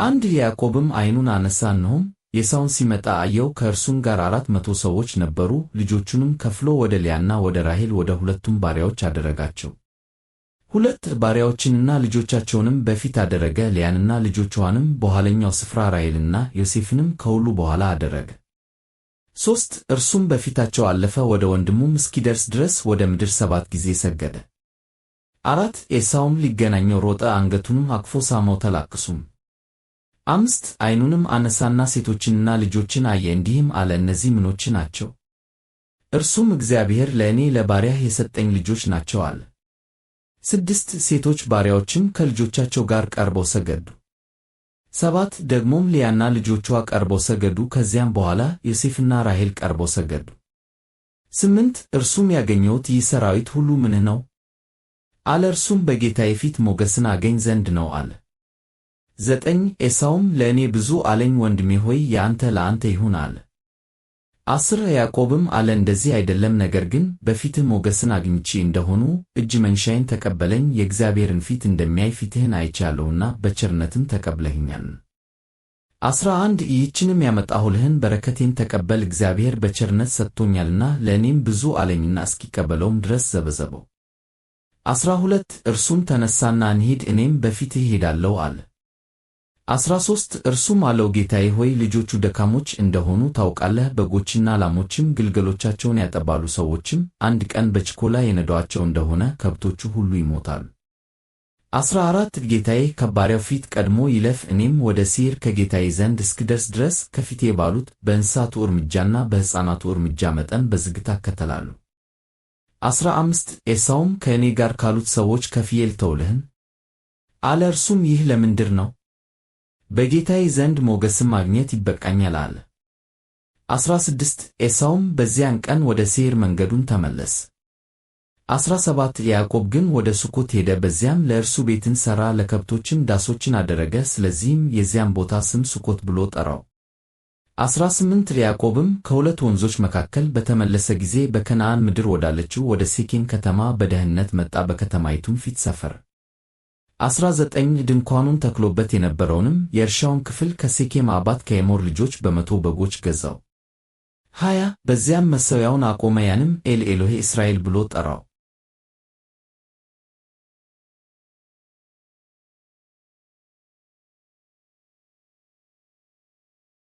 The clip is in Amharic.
አንድ ያዕቆብም ዓይኑን አነሣ፣ እነሆም ኤሳው ሲመጣ አየው። ከእርሱም ጋር 400 ሰዎች ነበሩ። ልጆቹንም ከፍሎ ወደ ልያና ወደ ራሔል ወደ ሁለቱም ባሪያዎች አደረጋቸው። 2 ባሪያዎችንና ልጆቻቸውንም በፊት አደረገ፣ ልያንና ልጆቿንም በኋለኛው ስፍራ፣ ራሔልንና ዮሴፍንም ከሁሉ በኋላ አደረገ። 3 እርሱም በፊታቸው አለፈ፣ ወደ ወንድሙም እስኪደርስ ድረስ ወደ ምድር 7 ጊዜ ሰገደ። 4 ኤሳውም ሊገናኘው ሮጠ፣ አንገቱንም አቅፎ ሳመው፣ ተላቅሱም። 5 ዓይኑንም አነሣና ሴቶችንና ልጆችን አየ፣ እንዲህም አለ፣ እነዚህ ምኖች ናቸው? እርሱም እግዚአብሔር ለእኔ ለባሪያህ የሰጠኝ ልጆች ናቸው አለ። 6 ሴቶች ባሪያዎችም ከልጆቻቸው ጋር ቀርበው ሰገዱ። 7 ደግሞም ልያና ልጆቿ ቀርበው ሰገዱ። ከዚያም በኋላ ዮሴፍና ራሔል ቀርበው ሰገዱ። 8 እርሱም ያገኘሁት ይህ ሠራዊት ሁሉ ምንህ ነው አለ። እርሱም በጌታዬ ፊት ሞገስን አገኝ ዘንድ ነው አለ። 9 ኤሳውም ለእኔ ብዙ አለኝ፣ ወንድሜ ሆይ የአንተ ለአንተ ይሁን አለ። 10 ያዕቆብም አለ፣ እንደዚህ አይደለም፣ ነገር ግን በፊትህ ሞገስን አግኝቼ እንደሆኑ እጅ መንሻዬን ተቀበለኝ። የእግዚአብሔርን ፊት እንደሚያይ ፊትህን አይቻለሁና በቸርነትም ተቀብለኸኛል። 11 ይህችንም ያመጣሁልህን በረከቴን ተቀበል፣ እግዚአብሔር በቸርነት ሰጥቶኛልና ለእኔም ብዙ አለኝና እስኪቀበለውም ድረስ ዘበዘበው። 12 እርሱም ተነሣና እንሂድ፣ እኔም በፊትህ እሄዳለሁ አለ። 13 እርሱም አለው፣ ጌታዬ ሆይ ልጆቹ ደካሞች እንደሆኑ ታውቃለህ፣ በጎችና ላሞችም ግልገሎቻቸውን ያጠባሉ፣ ሰዎችም አንድ ቀን በችኮላ የነዷቸው እንደሆነ ከብቶቹ ሁሉ ይሞታሉ። 14 ጌታዬ ከባሪያው ፊት ቀድሞ ይለፍ፣ እኔም ወደ ሴይር ከጌታዬ ዘንድ እስክደርስ ድረስ ከፊቴ ባሉት በእንስሳቱ እርምጃና በሕፃናቱ እርምጃ መጠን በዝግታ እከተላለሁ። 15 ኤሳውም ከእኔ ጋር ካሉት ሰዎች ከፍዬ ልተውልህን አለ። እርሱም ይህ ለምንድር ነው? በጌታዬ ዘንድ ሞገስም ማግኘት ይበቃኛል አለ። 16 ኤሳውም በዚያን ቀን ወደ ሴይር መንገዱን ተመለሰ። 17 ያዕቆብ ግን ወደ ሱኮት ሄደ፣ በዚያም ለእርሱ ቤትን ሠራ፣ ለከብቶችም ዳሶችን አደረገ። ስለዚህም የዚያን ቦታ ስም ሱኮት ብሎ ጠራው። 18 ያዕቆብም ከሁለት ወንዞች መካከል በተመለሰ ጊዜ በከነዓን ምድር ወዳለችው ወደ ሴኬም ከተማ በደህንነት መጣ፣ በከተማይቱም ፊት ሰፈረ። 19 ድንኳኑን ተክሎበት የነበረውንም የእርሻውን ክፍል ከሴኬም አባት ከኤሞር ልጆች በ100 በጎች ገዛው። 20 በዚያም መሠዊያውን አቆመ፣ ያንም ኤል ኤሎሄ እስራኤል ብሎ ጠራው።